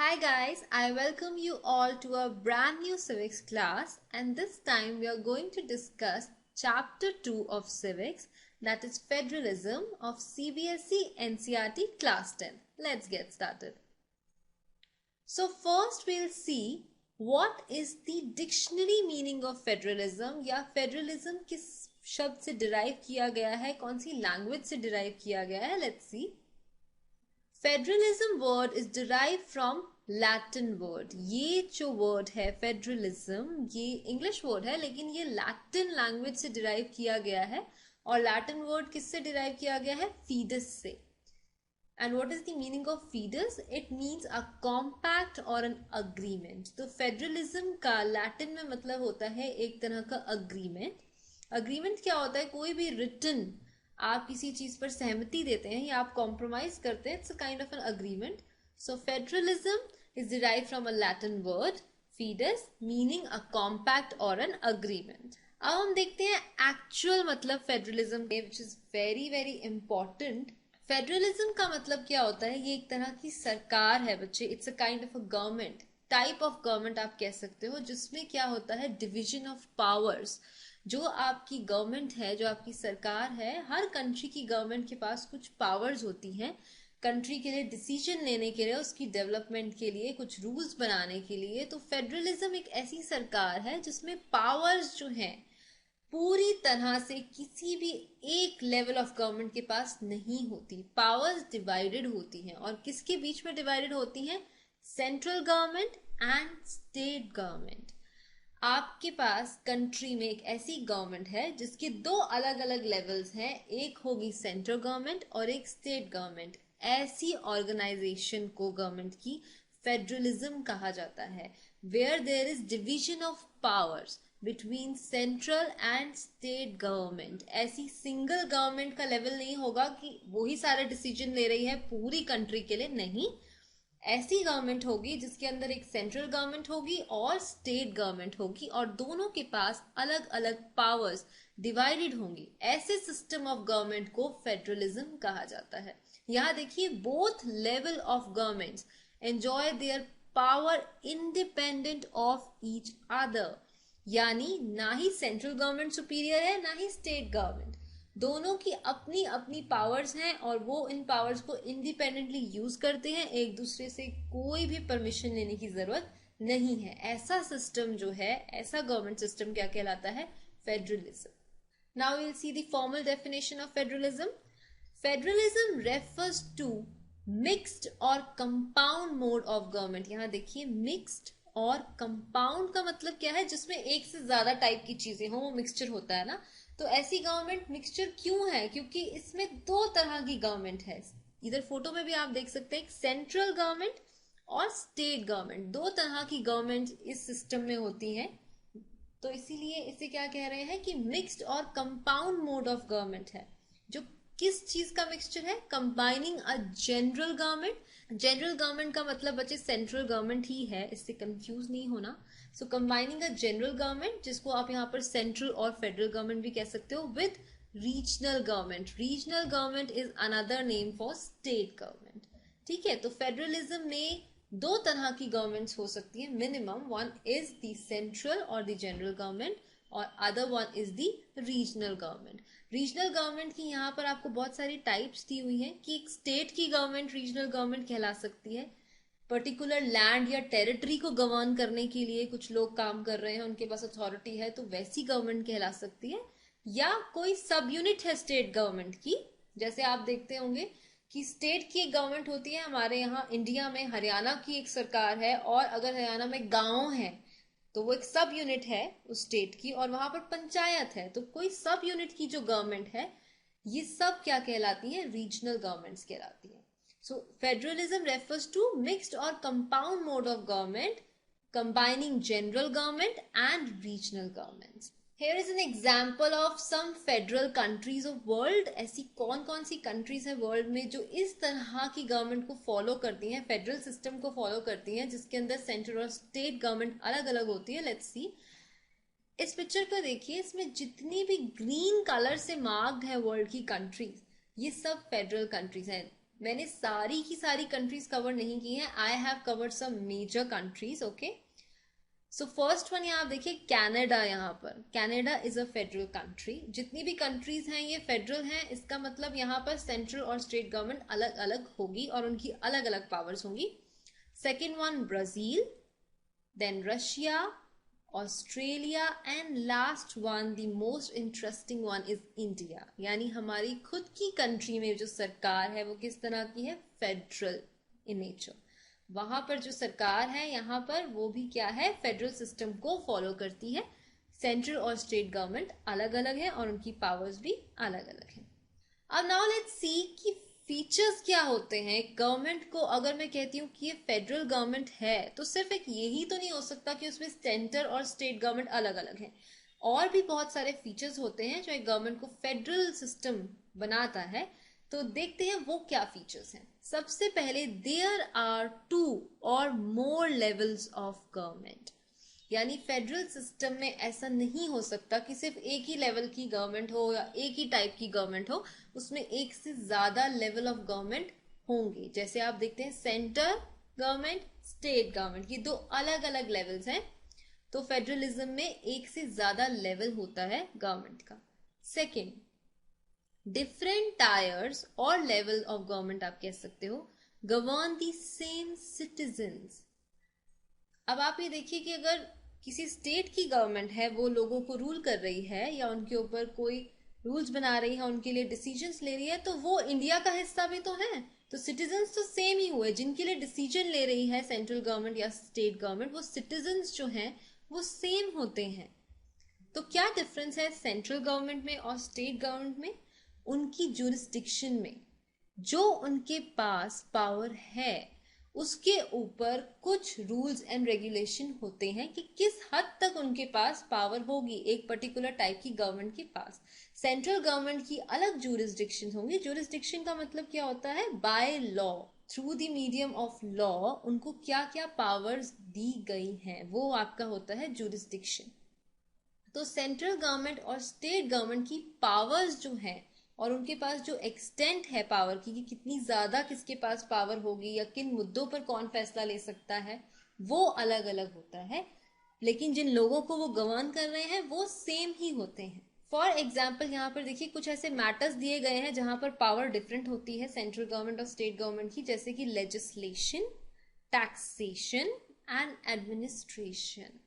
Hi guys, I welcome you all to a brand new civics class, and this time we are going to discuss chapter 2 of civics, that is federalism of CBSE NCERT class 10. Let's get started. So first we'll see what is the dictionary meaning of federalism या federalism किस शब्द से derive किया गया है, कौन सी language से derive किया गया है. Let's see. Federalism word is derive from Latin word. ये जो वर्ड है फेडरलिज्म, ये इंग्लिश वर्ड है लेकिन ये लैटिन लैंग्वेज से डिराइव किया गया है. और लैटिन वर्ड किससे डिराइव किया गया है? फीडस से. And what is the meaning of फीडस? It means a compact or an agreement. तो फेडरलिज्म का लैटिन में मतलब होता है एक तरह का अग्रीमेंट. अग्रीमेंट क्या होता है? कोई भी रिटन आप किसी चीज पर सहमति देते हैं या आप कॉम्प्रोमाइज करते हैं, it's a kind of an agreement. So federalism is derived from a Latin word फीडस meaning a compact or an agreement. अब हम देखते हैं एक्चुअल मतलब फेडरलिज्म के, which is very very important. Federalism का मतलब क्या होता है? ये एक तरह की सरकार है बच्चे. It's a kind of a government, type of government आप कह सकते हो, जिसमें क्या होता है? Division of powers. जो आपकी गवर्नमेंट है, जो आपकी सरकार है, हर कंट्री की गवर्नमेंट के पास कुछ पावर्स होती हैं कंट्री के लिए डिसीजन लेने के लिए, उसकी डेवलपमेंट के लिए, कुछ रूल्स बनाने के लिए. तो फेडरलिज्म एक ऐसी सरकार है जिसमें पावर्स जो हैं पूरी तरह से किसी भी एक लेवल ऑफ गवर्नमेंट के पास नहीं होती. पावर्स डिवाइडेड होती हैं. और किसके बीच में डिवाइडेड होती हैं? Central government and state government. आपके पास कंट्री में एक ऐसी गवर्नमेंट है जिसके दो अलग अलग लेवल्स हैं. एक होगी सेंट्रल गवर्नमेंट और एक स्टेट गवर्नमेंट. ऐसी ऑर्गेनाइजेशन को गवर्नमेंट की फेडरलिज्म कहा जाता है, where there is division of powers between central and state government. ऐसी सिंगल गवर्नमेंट का लेवल नहीं होगा कि वो ही सारे डिसीजन ले रही है पूरी कंट्री के लिए. नहीं, ऐसी गवर्नमेंट होगी जिसके अंदर एक सेंट्रल गवर्नमेंट होगी और स्टेट गवर्नमेंट होगी, और दोनों के पास अलग अलग पावर्स डिवाइडेड होंगी. ऐसे सिस्टम ऑफ गवर्नमेंट को फेडरलिज्म कहा जाता है. यहाँ देखिए, both level of governments enjoy their power independent of each other. यानी ना ही सेंट्रल गवर्नमेंट सुपीरियर है ना ही स्टेट गवर्नमेंट. दोनों की अपनी अपनी पावर्स हैं और वो इन पावर्स को इंडिपेंडेंटली यूज करते हैं. एक दूसरे से कोई भी परमिशन लेने की जरूरत नहीं है. ऐसा सिस्टम जो है, ऐसा गवर्नमेंट सिस्टम क्या कहलाता है? Federalism. Now we will see the formal definition of federalism. Federalism refers to mixed और कंपाउंड मोड ऑफ गवर्नमेंट. यहाँ देखिए, मिक्स्ड और कंपाउंड का मतलब क्या है? जिसमें एक से ज्यादा टाइप की चीजें हो, वो मिक्सचर होता है ना. तो ऐसी गवर्नमेंट मिक्सचर क्यों है? क्योंकि इसमें दो तरह की गवर्नमेंट है. इधर फोटो में भी आप देख सकते हैं, सेंट्रल गवर्नमेंट और स्टेट गवर्नमेंट. दो तरह की गवर्नमेंट इस सिस्टम में होती है. तो इसीलिए इसे क्या कह रहे हैं कि मिक्स्ड और कंपाउंड मोड ऑफ गवर्नमेंट है. जो किस चीज का मिक्सचर है? Combining a general government. General government का मतलब बच्चे सेंट्रल गवर्नमेंट ही है, इससे कंफ्यूज नहीं होना. सो कंबाइनिंग अ जनरल गवर्नमेंट, जिसको आप यहाँ पर सेंट्रल और फेडरल गवर्नमेंट भी कह सकते हो, with regional government. Regional government is another name for state government. ठीक है. तो फेडरलिज्म में दो तरह की गवर्नमेंट्स हो सकती है minimum. One is the central और द जनरल गवर्नमेंट और other one is the regional government. Regional government की यहाँ पर आपको बहुत सारी टाइप्स दी हुई हैं कि एक स्टेट की गवर्नमेंट रीजनल गवर्नमेंट कहला सकती है. पर्टिकुलर लैंड या टेरिटरी को गवर्न करने के लिए कुछ लोग काम कर रहे हैं, उनके पास अथॉरिटी है, तो वैसी गवर्नमेंट कहला सकती है. या कोई सब यूनिट है स्टेट गवर्नमेंट की. जैसे आप देखते होंगे कि स्टेट की एक गवर्नमेंट होती है. हमारे यहाँ इंडिया में हरियाणा की एक सरकार है, और अगर हरियाणा में गांव है तो वो एक सब यूनिट है उस स्टेट की, और वहां पर पंचायत है. तो कोई सब यूनिट की जो गवर्नमेंट है, ये सब क्या कहलाती है? रीजनल गवर्नमेंट्स कहलाती है. So federalism refers to mixed or compound mode of government combining general government and regional governments. Here is an example of some federal countries of world. ऐसी कौन कौन सी countries है world में जो इस तरह की government को follow करती हैं, federal system को follow करती हैं, जिसके अंदर central और state government अलग अलग होती है. Let's see. इस पिक्चर को देखिए, इसमें जितनी भी ग्रीन कलर से मार्क्ड है वर्ल्ड की कंट्रीज, ये सब फेडरल कंट्रीज हैं. मैंने सारी की सारी कंट्रीज कवर नहीं की हैं, I have covered some major countries, okay. So first one यहाँ आप देखिए कनाडा, यहाँ पर Canada is a federal country. जितनी भी कंट्रीज हैं ये फेडरल हैं, इसका मतलब यहाँ पर सेंट्रल और स्टेट गवर्नमेंट अलग अलग होगी और उनकी अलग अलग पावर्स होंगी। Second one Brazil, then Russia, Australia, and last one the most interesting one is India. यानी हमारी खुद की कंट्री में जो सरकार है वो किस तरह की है, फेडरल इन नेचर। वहां पर जो सरकार है यहाँ पर वो भी क्या है, फेडरल सिस्टम को फॉलो करती है। सेंट्रल और स्टेट गवर्नमेंट अलग अलग है और उनकी पावर्स भी अलग अलग है। अब नाउ लेट्स सी कि फीचर्स क्या होते हैं गवर्नमेंट को। अगर मैं कहती हूँ कि ये फेडरल गवर्नमेंट है तो सिर्फ एक यही तो नहीं हो सकता कि उसमें सेंटर और स्टेट गवर्नमेंट अलग अलग है, और भी बहुत सारे फीचर्स होते हैं जो एक गवर्नमेंट को फेडरल सिस्टम बनाता है। तो देखते हैं वो क्या फीचर्स हैं। सबसे पहले देयर आर 2 और मोर लेवल्स ऑफ गवर्नमेंट। यानी फेडरल सिस्टम में ऐसा नहीं हो सकता कि सिर्फ एक ही लेवल की गवर्नमेंट हो या एक ही टाइप की गवर्नमेंट हो, उसमें एक से ज्यादा लेवल ऑफ गवर्नमेंट होंगे। जैसे आप देखते हैं सेंटर गवर्नमेंट, स्टेट गवर्नमेंट की दो अलग अलग लेवल्स हैं, तो फेडरलिज्म में एक से ज्यादा लेवल होता है गवर्नमेंट का। सेकेंड, डिफरेंट टायर्स और लेवल ऑफ गवर्नमेंट आप कह सकते हो गवर्न दी सेम सिटीजन्स। अब आप ये देखिए कि अगर किसी स्टेट की गवर्नमेंट है वो लोगों को रूल कर रही है या उनके ऊपर कोई रूल्स बना रही है, उनके लिए डिसीजंस ले रही है, तो वो इंडिया का हिस्सा भी तो है। तो सिटीजन्स तो सेम ही हुए, जिनके लिए डिसीजन ले रही है सेंट्रल गवर्नमेंट या स्टेट गवर्नमेंट, वो सिटीजन्स जो हैं वो सेम होते हैं। तो क्या डिफरेंस है सेंट्रल गवर्नमेंट में और स्टेट गवर्नमेंट में? उनकी जुरिस्डिक्शन में जो उनके पास पावर है उसके ऊपर कुछ रूल्स एंड रेगुलेशन होते हैं कि किस हद तक उनके पास पावर होगी एक पर्टिकुलर टाइप की गवर्नमेंट के पास। सेंट्रल गवर्नमेंट की अलग जुरिस्डिक्शन होंगी। जुरिस्डिक्शन का मतलब क्या होता है, by law, through the medium of law उनको क्या क्या पावर्स दी गई हैं, वो आपका होता है जुरिस्डिक्शन। तो सेंट्रल गवर्नमेंट और स्टेट गवर्नमेंट की पावर्स जो हैं और उनके पास जो एक्सटेंट है पावर की कि कितनी ज्यादा किसके पास पावर होगी या किन मुद्दों पर कौन फैसला ले सकता है, वो अलग अलग होता है। लेकिन जिन लोगों को वो गवर्न कर रहे हैं वो सेम ही होते हैं। फॉर एग्जाम्पल यहाँ पर देखिए कुछ ऐसे मैटर्स दिए गए हैं जहां पर पावर डिफरेंट होती है सेंट्रल गवर्नमेंट और स्टेट गवर्नमेंट की, जैसे कि लेजिस्लेशन, टैक्सेशन एंड एडमिनिस्ट्रेशन।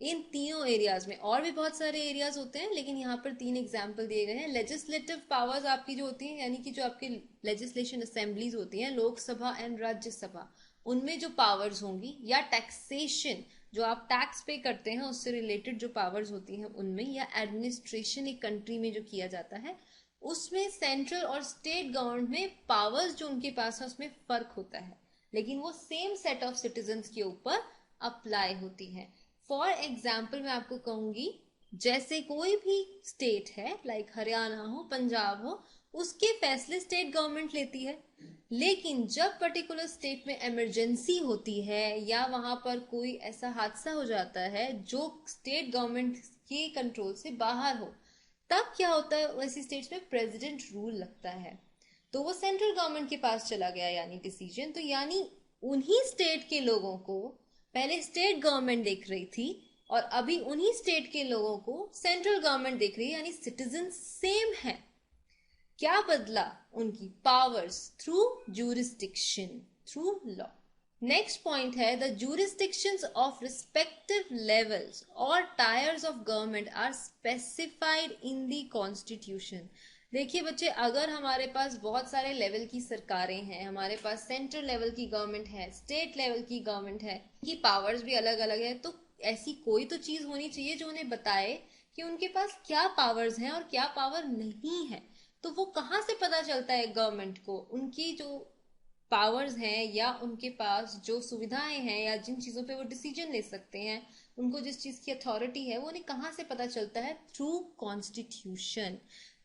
इन तीनों एरियाज में और भी बहुत सारे एरियाज होते हैं, लेकिन यहाँ पर 3 एग्जाम्पल दिए गए हैं। लेजिस्लेटिव पावर्स आपकी जो होती हैं, यानी कि जो आपकी लेजिस्लेशन असेंबलीज होती हैं, लोकसभा एंड राज्यसभा, उनमें जो पावर्स होंगी, या टैक्सेशन जो आप टैक्स पे करते हैं उससे रिलेटेड जो पावर्स होती हैं उनमें, या एडमिनिस्ट्रेशन एक कंट्री में जो किया जाता है उसमें सेंट्रल और स्टेट गवर्नमेंट में पावर्स जो उनके पास है उसमें फर्क होता है, लेकिन वो सेम सेट ऑफ सिटीजन्स के ऊपर अप्लाई होती है। फॉर एग्जाम्पल मैं आपको कहूंगी, जैसे कोई भी स्टेट है लाइक हरियाणा हो, पंजाब हो, उसके फैसले स्टेट गवर्नमेंट लेती है, लेकिन जब पर्टिकुलर स्टेट में इमरजेंसी होती है या वहां पर कोई ऐसा हादसा हो जाता है जो स्टेट गवर्नमेंट के कंट्रोल से बाहर हो, तब क्या होता है, वैसी स्टेट्स में प्रेसिडेंट रूल लगता है, तो वो सेंट्रल गवर्नमेंट के पास चला गया यानी डिसीजन। तो यानी उन्हीं स्टेट के लोगों को पहले स्टेट गवर्नमेंट देख रही थी और अभी उन्हीं स्टेट के लोगों को सेंट्रल गवर्नमेंट देख रही है, यानी सिटीजन सेम है। क्या बदला, उनकी powers through jurisdiction, through law. Next point है the jurisdictions of respective levels or tiers of government are specified in the constitution. देखिए बच्चे, अगर हमारे पास बहुत सारे लेवल की सरकारें हैं, हमारे पास सेंट्रल लेवल की गवर्नमेंट है, स्टेट लेवल की गवर्नमेंट है, की पावर्स भी अलग अलग है, तो ऐसी कोई तो चीज होनी चाहिए जो उन्हें बताए कि उनके पास क्या पावर्स हैं और क्या पावर नहीं है। तो वो कहाँ से पता चलता है गवर्नमेंट को, उनकी जो पावर्स हैं या उनके पास जो सुविधाएं हैं या जिन चीजों पे वो डिसीजन ले सकते हैं, उनको जिस चीज की अथॉरिटी है, वो उन्हें कहाँ से पता चलता है, थ्रू कॉन्स्टिट्यूशन।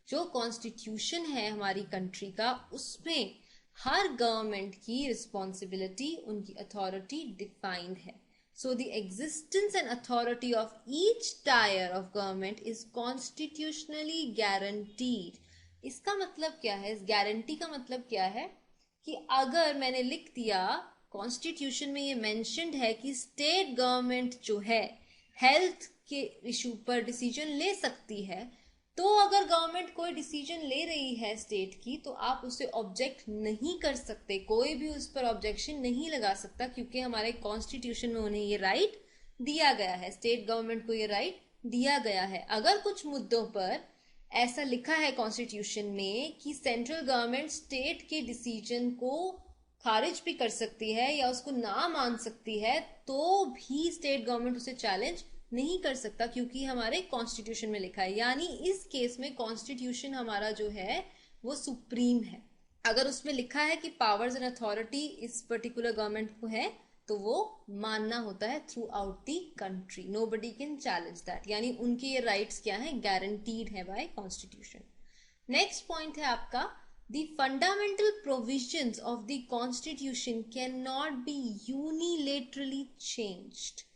जो कॉन्स्टिट्यूशन है हमारी कंट्री का, उसमें हर गवर्नमेंट की रिस्पॉन्सिबिलिटी, उनकी अथॉरिटी डिफाइंड है। So the existence and authority of each tyre of government is constitutionally guaranteed. इसका मतलब क्या है, इस गारंटी का मतलब क्या है कि अगर मैंने लिख दिया कॉन्स्टिट्यूशन में ये मेंशन्ड है कि स्टेट गवर्नमेंट जो है हेल्थ के इशू पर डिसीजन ले सकती है, तो अगर गवर्नमेंट कोई डिसीजन ले रही है स्टेट की तो आप उसे ऑब्जेक्ट नहीं कर सकते, कोई भी उस पर ऑब्जेक्शन नहीं लगा सकता, क्योंकि हमारे कॉन्स्टिट्यूशन में उन्हें ये राइट दिया गया है, स्टेट गवर्नमेंट को ये राइट दिया गया है। अगर कुछ मुद्दों पर ऐसा लिखा है कॉन्स्टिट्यूशन में कि सेंट्रल गवर्नमेंट स्टेट के डिसीजन को खारिज भी कर सकती है या उसको ना मान सकती है, तो भी स्टेट गवर्नमेंट उसे चैलेंज नहीं कर सकता, क्योंकि हमारे कॉन्स्टिट्यूशन में लिखा है। यानी इस केस में कॉन्स्टिट्यूशन हमारा जो है वो सुप्रीम है। अगर उसमें लिखा है कि पावर्स एंड अथॉरिटी इस पर्टिकुलर गवर्नमेंट को है, तो वो मानना होता है through out the country, nobody can challenge that, यानी उनके ये राइट्स क्या है, गारंटीड है बाय कॉन्स्टिट्यूशन। नेक्स्ट पॉइंट है आपका, the fundamental provisions of the constitution can not be unilaterally changed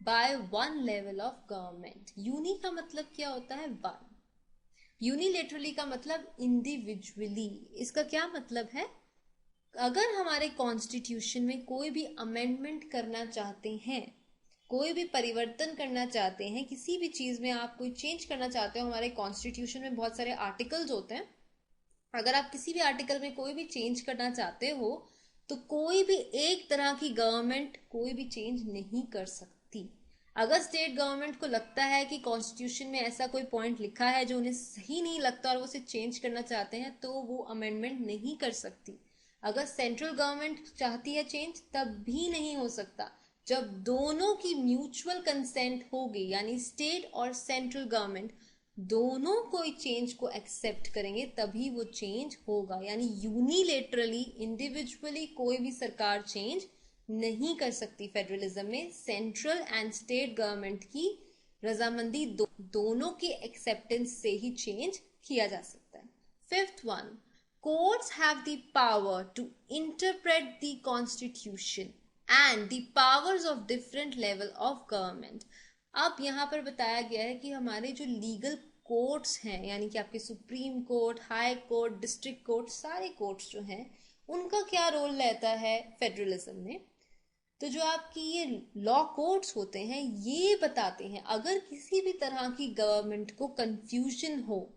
by one level of government. Uni का मतलब क्या होता है, वन। यूनिलेटरली का मतलब इंडिविजुअली। इसका क्या मतलब है, अगर हमारे कॉन्स्टिट्यूशन में कोई भी अमेंडमेंट करना चाहते हैं, कोई भी परिवर्तन करना चाहते हैं, किसी भी चीज में आप कोई चेंज करना चाहते हो, हमारे कॉन्स्टिट्यूशन में बहुत सारे आर्टिकल्स होते हैं, अगर आप किसी भी आर्टिकल में कोई भी चेंज करना चाहते हो तो कोई भी एक तरह की गवर्नमेंट कोई भी चेंज नहीं कर सकती। अगर स्टेट गवर्नमेंट को लगता है कि कॉन्स्टिट्यूशन में ऐसा कोई पॉइंट लिखा है जो उन्हें सही नहीं लगता और वो उसे चेंज करना चाहते हैं, तो वो अमेंडमेंट नहीं कर सकती। अगर सेंट्रल गवर्नमेंट चाहती है चेंज, तब भी नहीं हो सकता। जब दोनों की म्यूचुअल कंसेंट होगी, यानी स्टेट और सेंट्रल गवर्नमेंट दोनों कोई चेंज को एक्सेप्ट करेंगे, तभी वो चेंज होगा। यानी यूनिलेटरली इंडिविजुअली कोई भी सरकार चेंज नहीं कर सकती। फेडरलिज्म में सेंट्रल एंड स्टेट गवर्नमेंट की रजामंदी दोनों के एक्सेप्टेंस से ही चेंज किया जा सकता है। Fifth one, courts have the power to interpret the constitution and the powers of different level of government। अब यहाँ पर बताया गया है कि हमारे जो लीगल कोर्ट्स हैं, यानी कि आपके supreme court, high court, district court, सारे कोर्ट्स जो हैं, उनका क्या रोल रहता है फेडरलिज्म में। तो जो आपकी ये लॉ कोर्ट्स होते हैं, ये बताते हैं अगर किसी भी तरह की गवर्नमेंट को कंफ्यूजन हो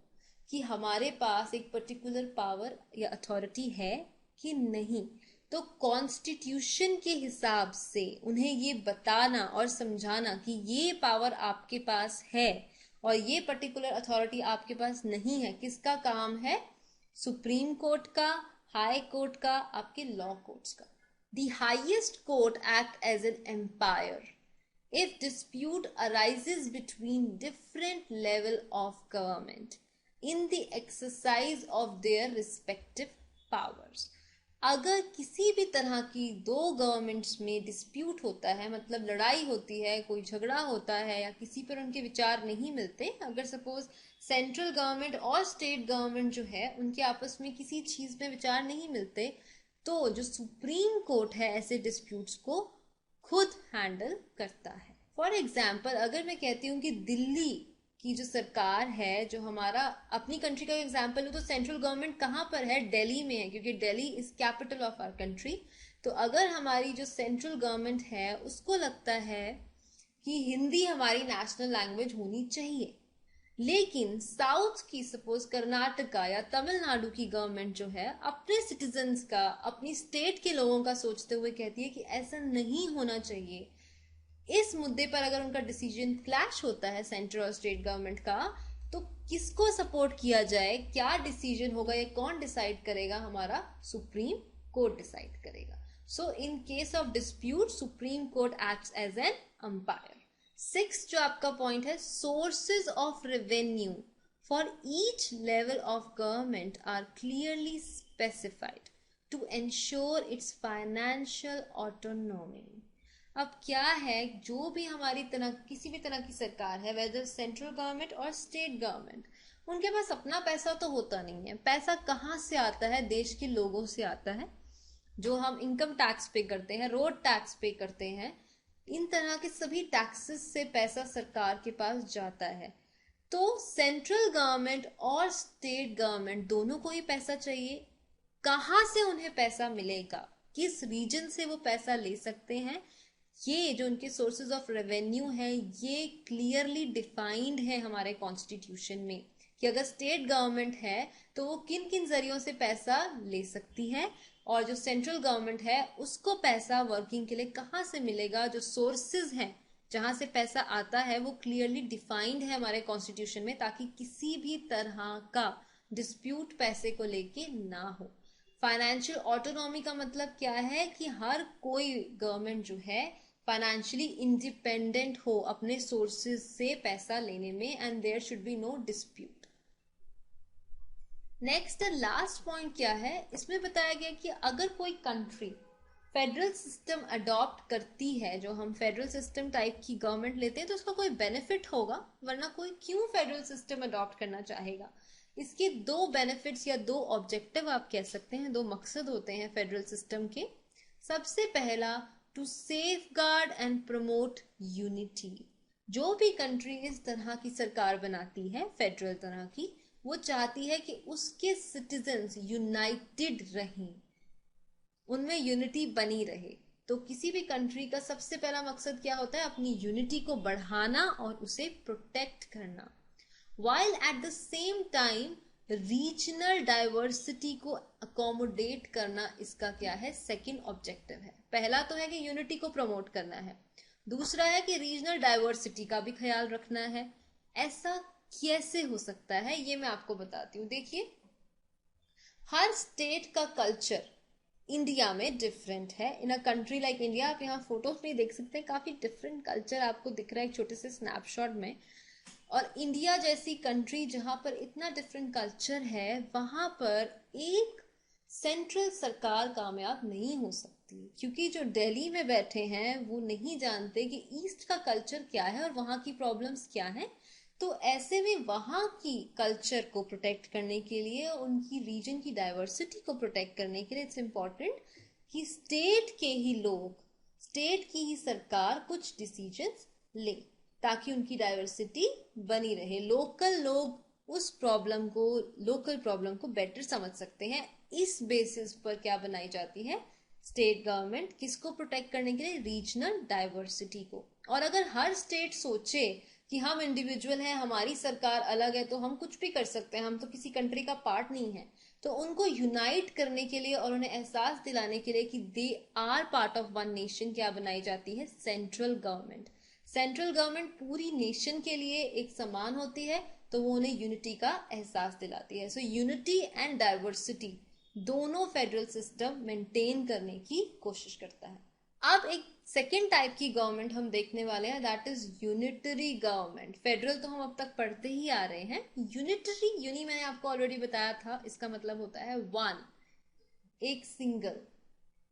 कि हमारे पास एक पर्टिकुलर पावर या अथॉरिटी है कि नहीं, तो कॉन्स्टिट्यूशन के हिसाब से उन्हें ये बताना और समझाना कि ये पावर आपके पास है और ये पर्टिकुलर अथॉरिटी आपके पास नहीं है, किसका काम है, सुप्रीम कोर्ट का, हाई कोर्ट का, आपके लॉ कोर्ट्स का। The highest court act as an empire if dispute arises between different level of government in the exercise of their respective powers। अगर किसी भी तरह की दो गवर्नमेंट्स में डिस्प्यूट होता है, मतलब लड़ाई होती है, कोई झगड़ा होता है या किसी पर उनके विचार नहीं मिलते, अगर सपोज सेंट्रल गवर्नमेंट और स्टेट गवर्नमेंट जो है उनके आपस में किसी चीज में विचार नहीं मिलते, तो जो सुप्रीम कोर्ट है ऐसे डिस्प्यूट्स को खुद हैंडल करता है। फॉर एग्जाम्पल, अगर मैं कहती हूँ कि दिल्ली की जो सरकार है, जो हमारा अपनी कंट्री का एग्जाम्पल हो, तो सेंट्रल गवर्नमेंट कहाँ पर है, दिल्ली में है, क्योंकि Delhi is capital of our country. तो अगर हमारी जो सेंट्रल गवर्नमेंट है उसको लगता है कि हिंदी हमारी नेशनल लैंग्वेज होनी चाहिए, लेकिन साउथ की सपोज कर्नाटका या तमिलनाडु की गवर्नमेंट जो है अपने सिटीजन्स का, अपनी स्टेट के लोगों का सोचते हुए कहती है कि ऐसा नहीं होना चाहिए, इस मुद्दे पर अगर उनका डिसीजन क्लैश होता है सेंट्रल और स्टेट गवर्नमेंट का, तो किसको सपोर्ट किया जाए, क्या डिसीजन होगा, ये कौन डिसाइड करेगा, हमारा सुप्रीम कोर्ट डिसाइड करेगा। So in case of dispute Supreme Court acts as an umpire. Six जो आपका पॉइंट है, sources of revenue for each level of government are clearly specified to ensure its financial autonomy. अब क्या है, जो भी हमारी तरह किसी भी तरह की सरकार है, वेदर सेंट्रल गवर्नमेंट और स्टेट गवर्नमेंट, उनके पास अपना पैसा तो होता नहीं है। पैसा कहाँ से आता है, देश के लोगों से आता है, जो हम इनकम टैक्स पे करते हैं, रोड टैक्स पे करते हैं, इन तरह के सभी टैक्सेस से पैसा सरकार के पास जाता है। तो सेंट्रल गवर्नमेंट और स्टेट गवर्नमेंट दोनों को ही पैसा चाहिए, कहाँ से उन्हें पैसा मिलेगा, किस रीजन से वो पैसा ले सकते हैं, ये जो उनके सोर्सेज ऑफ रेवेन्यू है ये क्लियरली डिफाइंड है हमारे कॉन्स्टिट्यूशन में, कि अगर स्टेट गवर्नमेंट है तो वो किन किन जरियों से पैसा ले सकती है, और जो सेंट्रल गवर्नमेंट है उसको पैसा वर्किंग के लिए कहाँ से मिलेगा, जो सोर्सेज हैं जहां से पैसा आता है वो क्लियरली डिफाइंड है हमारे कॉन्स्टिट्यूशन में, ताकि किसी भी तरह का डिस्प्यूट पैसे को लेके ना हो। फाइनेंशियल ऑटोनॉमी का मतलब क्या है कि हर कोई गवर्नमेंट जो है फाइनेंशियली इंडिपेंडेंट हो अपने सोर्सेज से पैसा लेने में, and there should be no dispute. Next last point क्या है, इसमें बताया गया कि अगर कोई कंट्री फेडरल सिस्टम अडॉप्ट करती है, जो हम फेडरल सिस्टम टाइप की गवर्नमेंट लेते हैं, तो उसका कोई बेनिफिट होगा, वरना कोई क्यों फेडरल सिस्टम अडॉप्ट करना चाहेगा। इसके दो बेनिफिट्स या दो ऑब्जेक्टिव आप कह सकते हैं, दो मकसद होते हैं फेडरल सिस्टम के। सबसे पहला, to safeguard and promote unity. जो भी कंट्री इस तरह की सरकार बनाती है फेडरल तरह की, वो चाहती है कि उसके सिटीजन्स यूनाइटेड रहें, उनमें यूनिटी बनी रहे। तो किसी भी कंट्री का सबसे पहला मकसद क्या होता है, अपनी यूनिटी को बढ़ाना और उसे प्रोटेक्ट करना, while at the same time regional diversity को अकोमोडेट करना, इसका क्या है, सेकंड ऑब्जेक्टिव है। पहला तो है कि यूनिटी को प्रमोट करना है, दूसरा है कि रीजनल डाइवर्सिटी का भी ख्याल रखना है। ऐसा कैसे हो सकता है ये मैं आपको बताती हूँ। देखिए, हर स्टेट का कल्चर इंडिया में डिफरेंट है। इन अ कंट्री लाइक इंडिया, आप यहाँ फोटोज में देख सकते हैं, काफी डिफरेंट कल्चर आपको दिख रहा है एक छोटे से स्नैपशॉट में। और इंडिया जैसी कंट्री जहां पर इतना डिफरेंट कल्चर है, वहां पर एक सेंट्रल सरकार कामयाब नहीं हो सकती, क्योंकि जो दिल्ली में बैठे हैं वो नहीं जानते कि ईस्ट का कल्चर क्या है और वहां की प्रॉब्लम्स क्या है। तो ऐसे में वहां की कल्चर को प्रोटेक्ट करने के लिए, उनकी रीजन की डाइवर्सिटी को प्रोटेक्ट करने के लिए इट्स इम्पोर्टेंट कि स्टेट के ही लोग, स्टेट की ही सरकार कुछ डिसीजंस ले, ताकि उनकी डाइवर्सिटी बनी रहे। लोकल लोग उस प्रॉब्लम को, लोकल प्रॉब्लम को बेटर समझ सकते हैं। इस बेसिस पर क्या बनाई जाती है स्टेट गवर्नमेंट, किसको प्रोटेक्ट करने के लिए, रीजनल डाइवर्सिटी को। और अगर हर स्टेट सोचे कि हम इंडिविजुअल हैं, हमारी सरकार अलग है, तो हम कुछ भी कर सकते हैं, हम तो किसी कंट्री का पार्ट नहीं है, तो उनको यूनाइट करने के लिए और उन्हें एहसास दिलाने के लिए कि they are part of one nation, क्या बनाई जाती है, सेंट्रल गवर्नमेंट। सेंट्रल गवर्नमेंट पूरी नेशन के लिए एक समान होती है, तो वो उन्हें यूनिटी का एहसास दिलाती है। सो यूनिटी एंड डाइवर्सिटी दोनों फेडरल सिस्टम मेंटेन करने की कोशिश करता है। अब एक सेकेंड टाइप की गवर्नमेंट हम देखने वाले हैं, that is unitary government. Federal तो हम अब तक पढ़ते ही आ रहे हैं, यूनिटरी, यूनि मैंने आपको ऑलरेडी बताया था, इसका मतलब होता है वन, एक सिंगल।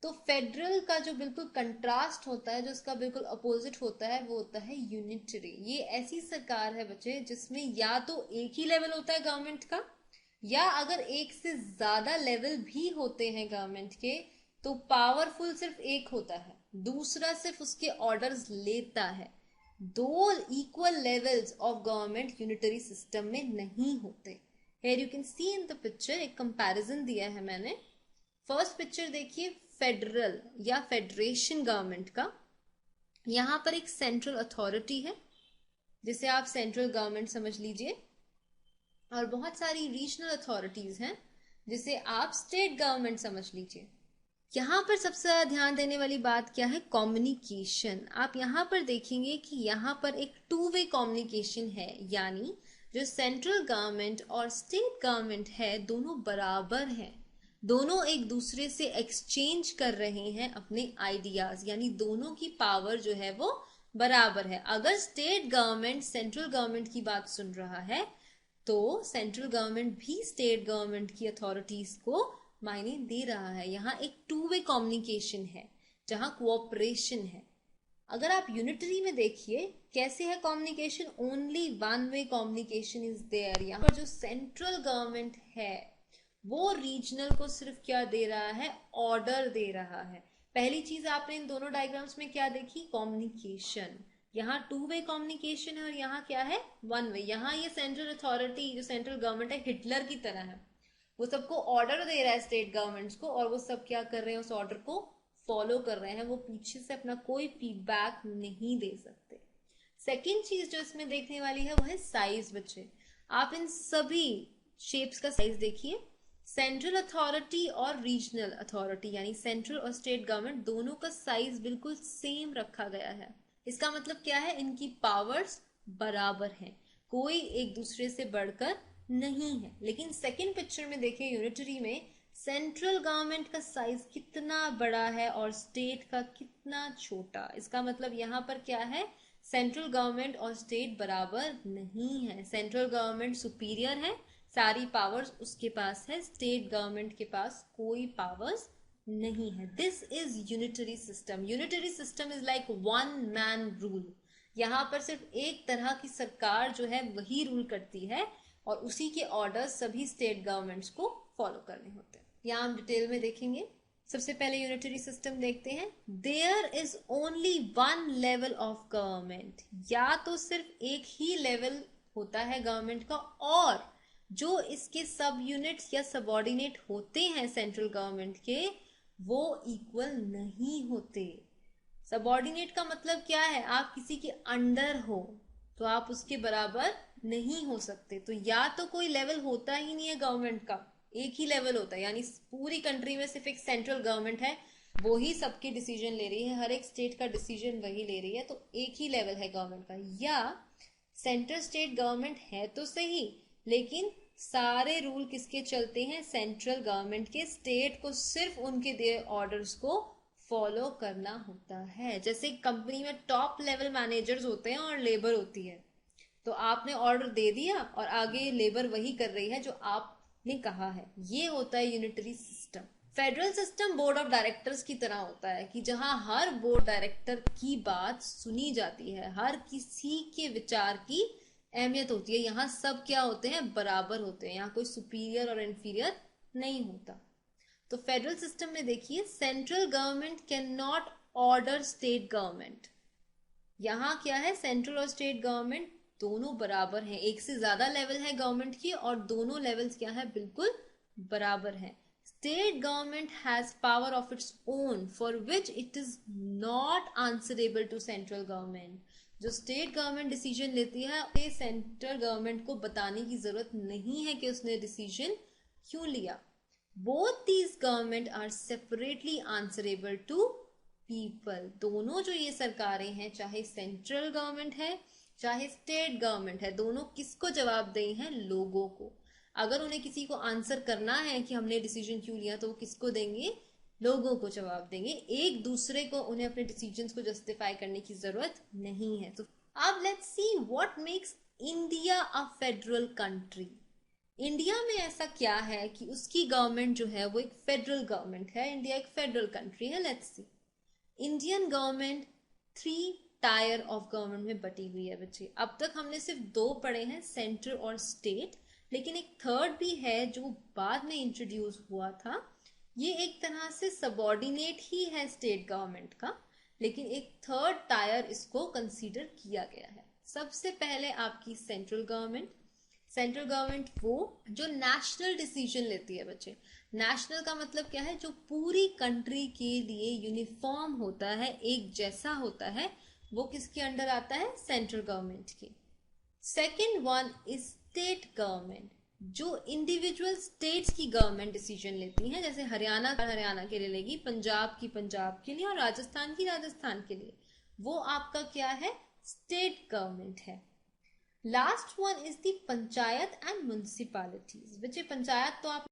तो फेडरल का जो बिल्कुल कंट्रास्ट होता है, जो उसका बिल्कुल अपोजिट होता है, वो होता है यूनिटरी। ये ऐसी सरकार है बच्चे जिसमें या तो एक ही लेवल होता है गवर्नमेंट का, या अगर एक से ज्यादा लेवल भी होते हैं गवर्नमेंट के, तो पावरफुल सिर्फ एक होता है, दूसरा सिर्फ उसके ऑर्डर्स लेता है। दो equal levels of government unitary system में नहीं होते। Here you can see in the picture, एक कंपैरिजन दिया है मैंने। फर्स्ट पिक्चर देखिए, फेडरल या फेडरेशन गवर्नमेंट का। यहां पर एक सेंट्रल अथॉरिटी है जिसे आप सेंट्रल गवर्नमेंट समझ लीजिए, और बहुत सारी रीजनल अथॉरिटीज हैं जिसे आप स्टेट गवर्नमेंट समझ लीजिए। यहाँ पर सबसे ज्यादा ध्यान देने वाली बात क्या है, कम्युनिकेशन। आप यहाँ पर देखेंगे कि यहाँ पर एक टू वे कम्युनिकेशन है, यानी जो सेंट्रल गवर्नमेंट और स्टेट गवर्नमेंट है दोनों बराबर हैं, दोनों एक दूसरे से एक्सचेंज कर रहे हैं अपने आइडियाज, यानी दोनों की पावर जो है वो बराबर है। अगर स्टेट गवर्नमेंट सेंट्रल गवर्नमेंट की बात सुन रहा है, तो सेंट्रल गवर्नमेंट भी स्टेट गवर्नमेंट की अथॉरिटीज को मायने दे रहा है। यहाँ एक टू वे कम्युनिकेशन है जहां कोऑपरेशन है। अगर आप यूनिटरी में देखिए कैसे है communication, only one way communication is there. यहाँ पर जो सेंट्रल गवर्नमेंट है वो रीजनल को सिर्फ क्या दे रहा है, ऑर्डर दे रहा है। पहली चीज आपने इन दोनों डायग्राम्स में क्या देखी, कम्युनिकेशन। यहाँ टू वे कम्युनिकेशन है और यहाँ क्या है, वन वे। यहाँ ये सेंट्रल अथॉरिटी जो सेंट्रल गवर्नमेंट है हिटलर की तरह है, वो सबको ऑर्डर दे रहा है स्टेट गवर्नमेंट्स को, और वो सब क्या कर रहे हैं, उस ऑर्डर को फॉलो कर रहे हैं, वो पीछे से अपना कोई फीडबैक नहीं दे सकते। सेकेंड चीज जो इसमें देखने वाली है वो है साइज बच्चे। आप इन सभी शेप्स का साइज देखिए। सेंट्रल अथॉरिटी और रीजनल अथॉरिटी यानी सेंट्रल और स्टेट गवर्नमेंट दोनों का साइज बिल्कुल सेम रखा गया है। इसका मतलब क्या है, इनकी पावर्स बराबर हैं, कोई एक दूसरे से बढ़कर नहीं है। लेकिन सेकंड पिक्चर में देखिए यूनिटरी में सेंट्रल गवर्नमेंट का साइज कितना बड़ा है और स्टेट का कितना छोटा। इसका मतलब यहाँ पर क्या है, सेंट्रल गवर्नमेंट और स्टेट बराबर नहीं है। सेंट्रल गवर्नमेंट सुपीरियर है, सारी पावर्स उसके पास है, स्टेट गवर्नमेंट के पास कोई पावर्स नहीं है। This is unitary system. Unitary system is like one man rule. यहाँ पर सिर्फ एक तरह की सरकार जो है वही रूल करती है और उसी के ऑर्डर सभी स्टेट गवर्नमेंट्स को फॉलो करने होते हैं। यहाँ हम डिटेल में देखेंगे। सबसे पहले यूनिटरी सिस्टम देखते हैं। There is only one level of government. या तो सिर्फ एक ही लेवल होता है गवर्नमेंट का, और जो इसके सब यूनिट्स या सबऑर्डिनेट होते हैं सेंट्रल गवर्नमेंट के, वो इक्वल नहीं होते। सबऑर्डिनेट का मतलब क्या है, आप किसी के अंडर हो तो आप उसके बराबर नहीं हो सकते। तो या तो कोई लेवल होता ही नहीं है गवर्नमेंट का, एक ही लेवल होता है, यानी पूरी कंट्री में सिर्फ एक सेंट्रल गवर्नमेंट है, वो ही सबके डिसीजन ले रही है, हर एक स्टेट का डिसीजन वही ले रही है, तो एक ही लेवल है गवर्नमेंट का। या सेंट्रल स्टेट गवर्नमेंट है तो सही, लेकिन सारे रूल किसके चलते हैं, सेंट्रल गवर्नमेंट के। स्टेट को सिर्फ उनके दिए ऑर्डर्स को फॉलो करना होता है। जैसे कंपनी में टॉप लेवल मैनेजर्स होते हैं और लेबर होती है, तो आपने ऑर्डर दे दिया और आगे लेबर वही कर रही है जो आपने कहा है। ये होता है unitary system. Federal system board of directors की तरह होता है कि जहां हर बोर्ड डायरेक्टर की बात सुनी जाती है, हर किसी के विचार की अहमियत होती है। यहाँ सब क्या होते हैं, बराबर होते हैं, यहाँ कोई सुपीरियर और इन्फीरियर नहीं होता। तो फेडरल सिस्टम में देखिए, central government can not order state government. यहाँ क्या है, सेंट्रल और स्टेट गवर्नमेंट दोनों बराबर हैं, एक से ज्यादा लेवल है गवर्नमेंट की और दोनों लेवल्स क्या है, बिल्कुल बराबर हैं। State government has power of its own for which it is not answerable to central government. जो स्टेट गवर्नमेंट डिसीजन लेती है, उसे सेंट्रल गवर्नमेंट को बताने की जरूरत नहीं है कि उसने डिसीजन क्यों लिया। Both these government are separately answerable to people. दोनों जो ये सरकारें हैं, चाहे सेंट्रल गवर्नमेंट है चाहे स्टेट गवर्नमेंट है, दोनों किसको जवाबदेही हैं, लोगों को। अगर उन्हें किसी को आंसर करना है कि हमने डिसीजन क्यों लिया, तो वो किसको देंगे, लोगों को जवाब देंगे। एक दूसरे को उन्हें अपने डिसीजंस को जस्टिफाई करने की जरूरत नहीं है। तो अब let's see what makes India a federal country. India में ऐसा क्या है कि उसकी गवर्नमेंट जो है वो एक फेडरल गवर्नमेंट है, इंडिया एक फेडरल कंट्री है। Let's see, Indian government 3 tyre of government में बटी हुई है बच्चे। अब तक हमने सिर्फ 2 पढ़े हैं, सेंट्रल और स्टेट, लेकिन एक थर्ड भी है जो बाद में इंट्रोड्यूस हुआ था। ये एक तरह से सबऑर्डिनेट ही है स्टेट गवर्नमेंट का, लेकिन एक थर्ड टायर इसको कंसीडर किया गया है। सबसे पहले आपकी सेंट्रल गवर्नमेंट। सेंट्रल गवर्नमेंट वो जो नेशनल डिसीजन लेती है बच्चे। नेशनल का मतलब क्या है, जो पूरी कंट्री के लिए यूनिफॉर्म होता है, एक जैसा होता है, वो किसके अंडर आता है, सेंट्रल गवर्नमेंट के। Second one is state government, जो इंडिविजुअल स्टेट्स की गवर्नमेंट डिसीजन लेती हैं, जैसे हरियाणा के लिए लेगी, पंजाब की पंजाब के लिए और राजस्थान की राजस्थान के लिए, वो आपका क्या है, स्टेट गवर्नमेंट है। Last one is the panchayat and municipalities. बच्चे पंचायत तो आप